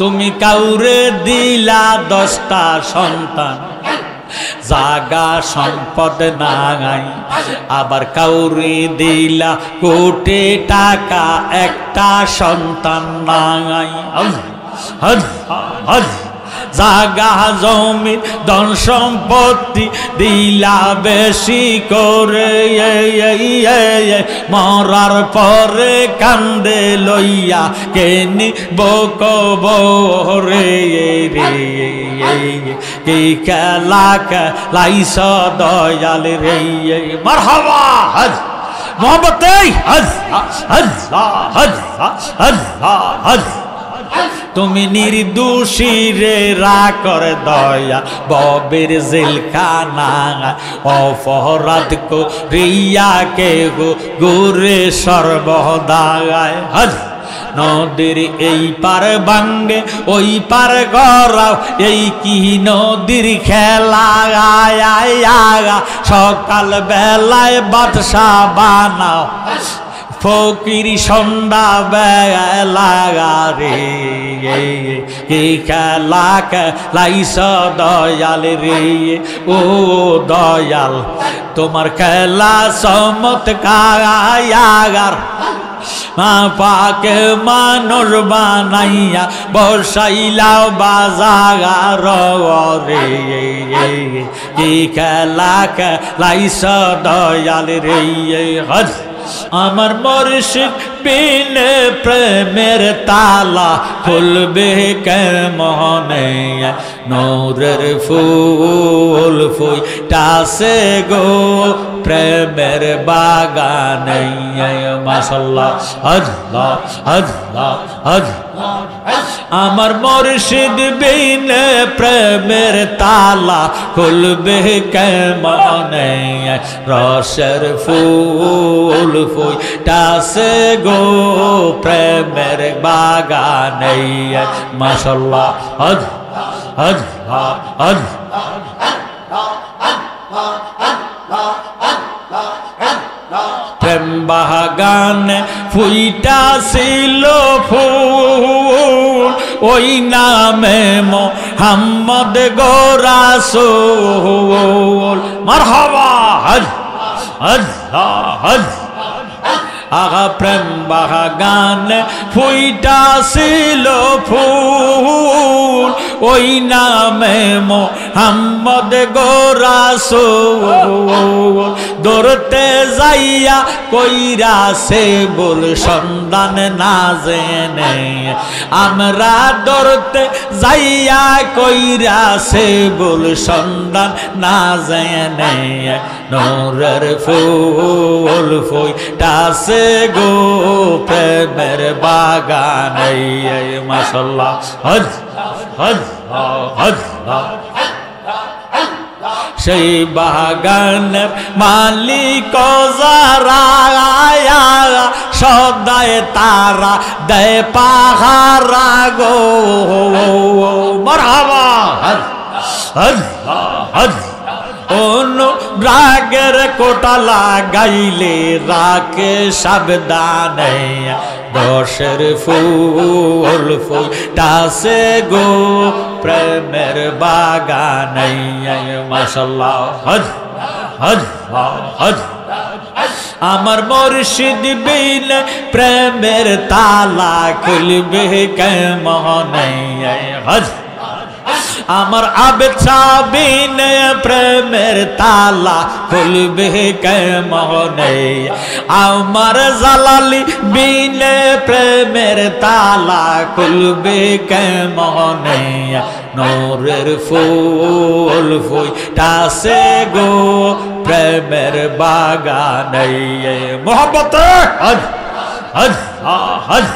তুমি কাউরে দিলা 10টা সন্তান, জাগা সম্পদ নাই, আবার কাউরে দিলা কোটি টাকা, একটা সন্তান নাই। জাগা জমি ধন সম্পত্তি দিলা বেশি করে, মরার পরে কান্দে লইয়া কেনি বকবরে রে, কি খেলা খেলাইছ দয়াল রে। মারহাবা হজ মোহাম্মদ হজ হজ হজ হজ হজ। তুমি নির্দোষী রে রা করে দয়া ববের জেলখানা, অপরাধ করিয়া কে গো গুরে সর্বদায়। হজ নদীর এই পার ভাঙ্গে ওই পার গড়াও, এই কি নদীর খেলা। সকাল বেলায় বাদশা বানাও, ফকির সন্ধ্যা বেলা রে, কি খেলা খেলাইছ দয়াল রে। ও দয়াল তোমার খেলা চমৎকার, পাকে মানুষ বানাইয়া বসাইলাও বাজার রে, কি খেলা খেলাইছ দয়াল রে। হজ আমার মুর্শিদ বিনে প্রেমের তালা খুলবে কেমনে, নূরের ফুল ফুইটাছে গো প্রেমের বাগানে। মাশাআল্লাহ আল্লাহ আল্লাহ আল্লাহ। আমার মুর্শিদ বিনে প্রেমের তালা খুলবে কেমনে, রসের ফুল ফুইটাছে গো প্রেমের বাগানে। মাশাআল্লাহ হজ হজ হজ। প্রেম বাগানে ফুইটাছিল ফুল, ওই নামে মোহাম্মদ গো রাসূল। মারহাবা হজ হজ হজ। আগা প্রেম বাগানে ফুইটাছিল ফুল, ওই নামে মোহাম্মদ গো রাসূল। ধরতে যাইয়া কইরাছে বল সন্ধান না জেনে, আমরা ধরতে যাইয়া কইরাছে বল সন্ধান না জেনে, নূরের ফুল ফুইটাছে গো প্রেমের বাগানে। মাশাআল্লাহ হজ হজ হজ। সেই বাগানের মালিক যারা, সদায় তারা দেয় পাহারা গো। মারহাবা হজ হজ হজ। অনুরাগের কোটা লাগাইলে রাখে সাবধানে, দশের ফুল ফুইটাছে গো প্রেমের বাগানে। মাশাআল্লাহ হজ হজ হজ। আমার মুর্শিদ বিনে প্রেমের তালা খুলবে কেমনে। হজ আমার আবেদ বিনে প্রেমের তালা খুলবে কেমনে, আমার জালালি বিনে প্রেমের তালা খুলবে কেমনে, নূরের ফুল ফুইটাছে গো প্রেমের বাগানে। মোহাম্মদ হজ হজ হজ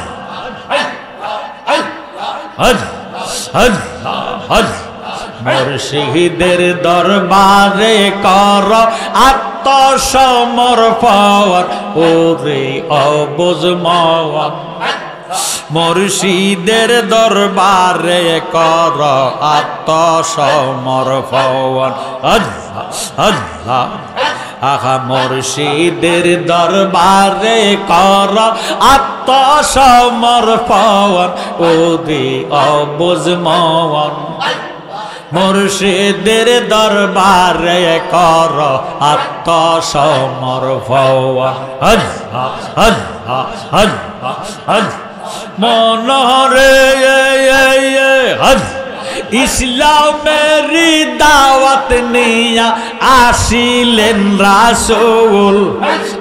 হজ হজ হজ। মুর্শিদের দরবারে কর আত্মসমর্পণ, ওরে অবুঝ মন। মুর্শিদের দরবারে কর আত্মসমর্পণ। আল্লাহ আল্লাহ আহা মুর্শিদের দরবারে কর আত্মসমর্পণ ওরে অবুঝ মন মুর্শিদের দরবারে কর আত্মসমর্পণ হজ হজ হজ হজ মনরে হজ ইসলামের দাওয়াত নিয়া আসিলেন রাসূল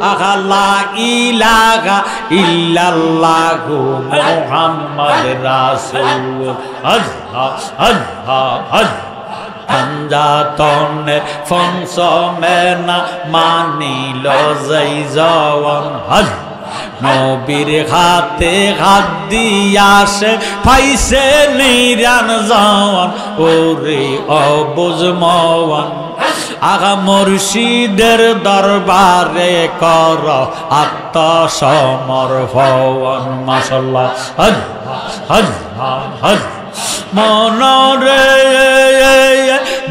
আহা লা ইলাহা ইল্লাল্লাহু মুহাম্মদ রাসূল হজ হজ হজ পঞ্জাতনে ফংসমে না মানিল যাই জওয়ান হজ নবীর হাতে হাত দিয়াছে পাইছে নিরান জওয়ান ওরে অবুঝ মওয়ান আগা মুর্শিদের দরবারে কর আত্মসমর্পণ মাশাআল্লাহ হজ হজ হজ মনরে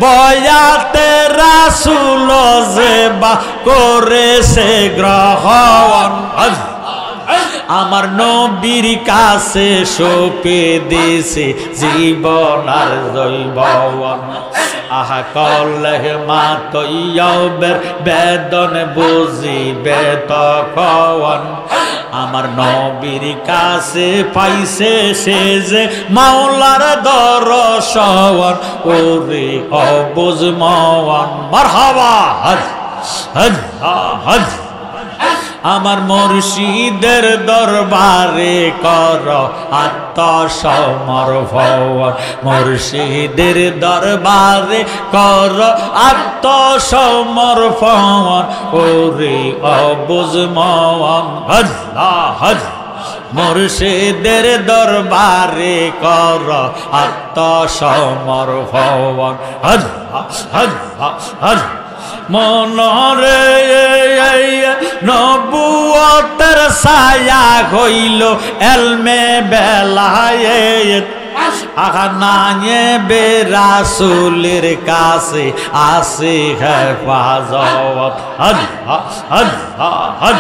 বয়াতে রাসূল জেবা করেছে গ্রহণ আমার নবীর কাছে সঁপে দিছে জীবন আর জৈবন আহা কলহ মা তৈয়বের বেদন বুঝিবে তখন আমার নবীর কাছে পাইছে সে যে মাওলার দরশন ওরে অবুঝ মওয়ান মারহাবা হজ হজ হজ আমার মুর্শিদের দরবারে কর আত্মসমর্পণ মুর্শিদের দরবারে কর আত্মসমর্পণ ওরে অবুঝ মওয়ান হজ হজ মুর্শিদের দরবারে কর আত্মসমর্পণ হজ হজ হজ মনরে নবুয়তের ছায়া হইল এলমে বেলায়েত আহা নায়ে বে রাসূলের কাছে আসে হেফাজত হজ হজ হজ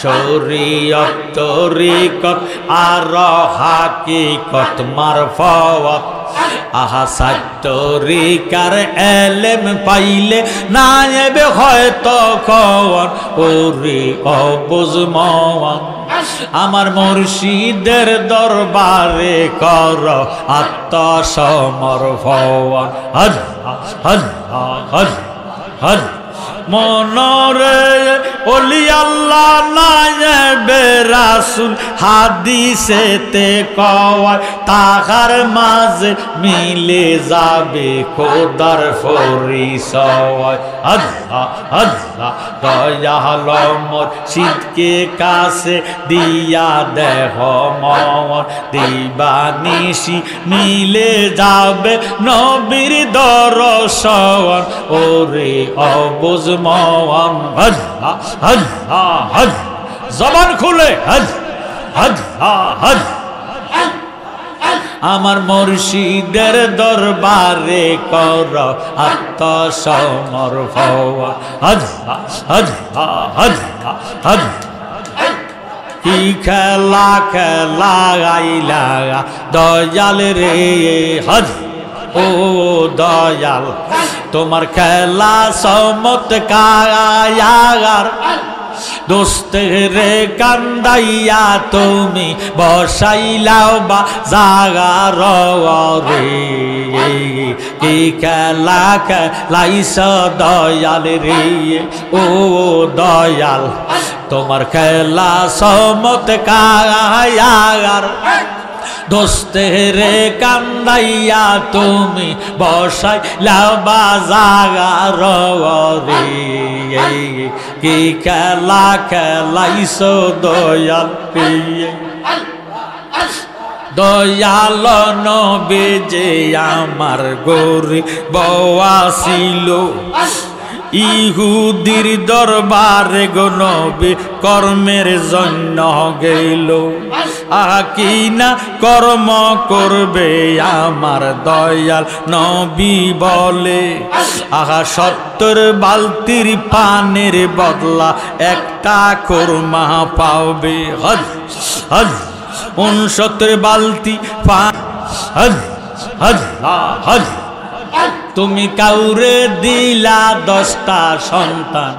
শরীয়ত তরিকত আর হাকিকত মারফত আহা সাতরিকার এলেম পাইলে নায়েবে হয়তো কওয়ান ওরে অবুঝ মওয়ান আমার মুর্শিদের দরবারে কর আত্মসমর্পণ হজ হজ হজ হজ মনরে ওলি আল্লাহ নায়েবে রাসূল হাদিসেতে কয় তাহার মাঝে মিলে যাবে খোদার পরিচয় আল্লাহ আল্লাহ দয়াল মুর্শিদকে কাছে দিয়া দেহ মন দিবানিশি মিলে যাবে নবীর দরশন ওরে অবুঝ মওয়ান হজ হজ হজ জবান খুলে হজ হজ হজ আমার মুর্শিদের দরবারে কর আত্মসমর্পণ হজ হজ হজ হজ কি খেলা খেলা গাইলা দয়াল রে হজ ও দয়াল তোমার খেলা চমৎকার দোস্তেরে কান্দাইয়া তুমি বসাইলাও বা জাগার রে কি খেলা খেলাইছ দয়াল রে ও দয়াল তোমার খেলা চমৎকার দোস্তেরে কান্দাইয়া তুমি বসাইলা বাজাগার রে কি খেলা খেলাইছ দয়াল দয়াল নবী যে আমার গরি বওয়া ছিল ইহুদির দরবারে গো নবী কর্মের জন্য গেল কি না কর্ম করবে আমার দয়াল নবী বলে 70 বালতির পানের বদলা একটা খুরমা পাবে হজ হজ 69 বালতি পান হজ হজ হজ তুমি কাউরে দিলা 10টা সন্তান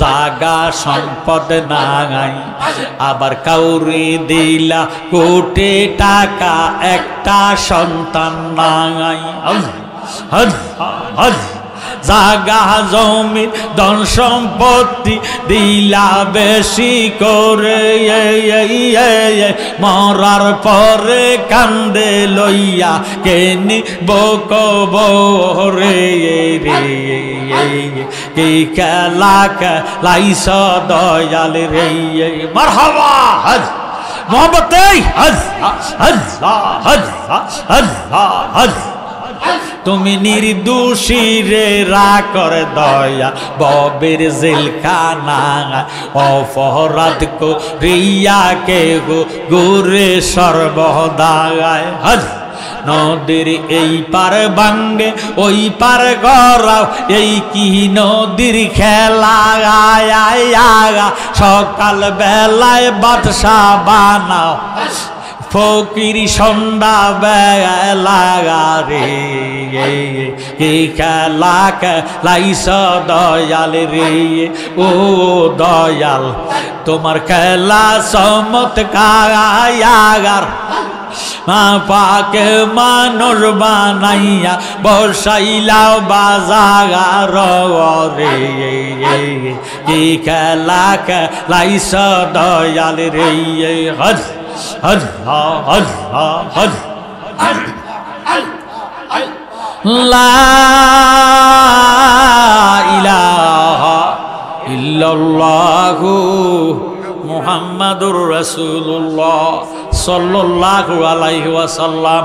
জাগা সম্পদ নাই আবার কাউরে দিলা কোটি টাকা একটা সন্তান নাই হজ হজ জাগা জমি ধন সম্পত্তি দিলা বেশি করে মরার পরে কান্দে লইয়া কেনি বকবরে রে কি খেলা খেলাইছ দয়াল রে মারহাবা হজ মোহাম্মদ হজ হজ হজ হজ হজ তুমি নির্দোষী রে রাকর দয়া ববের জেলখানা অপরাধ করিয়া কে গো গুরে সর্বদায় হজ নদীর এই পার ভাঙ্গে ওই পার গড়াও এই কি নদীর খেলা সকাল বেলায় বাদশা বানাও ফকির সন্ধ্যা বেলা রে কি খেলা খেলাইছ দয়াল রে ও দয়াল তোমার খেলা চমৎকার মা পাকে মানুষ বানাইয়া বসাইলাও বাজার রে কি খেলা খেলাইছ দয়াল রে হজ হজ হজ হজ লা ইলাহা ইল্লাল্লাহু মুহাম্মাদুর রাসূলুল্লাহ সাল্লাল্লাহু আলাইহি ওয়াসাল্লাম।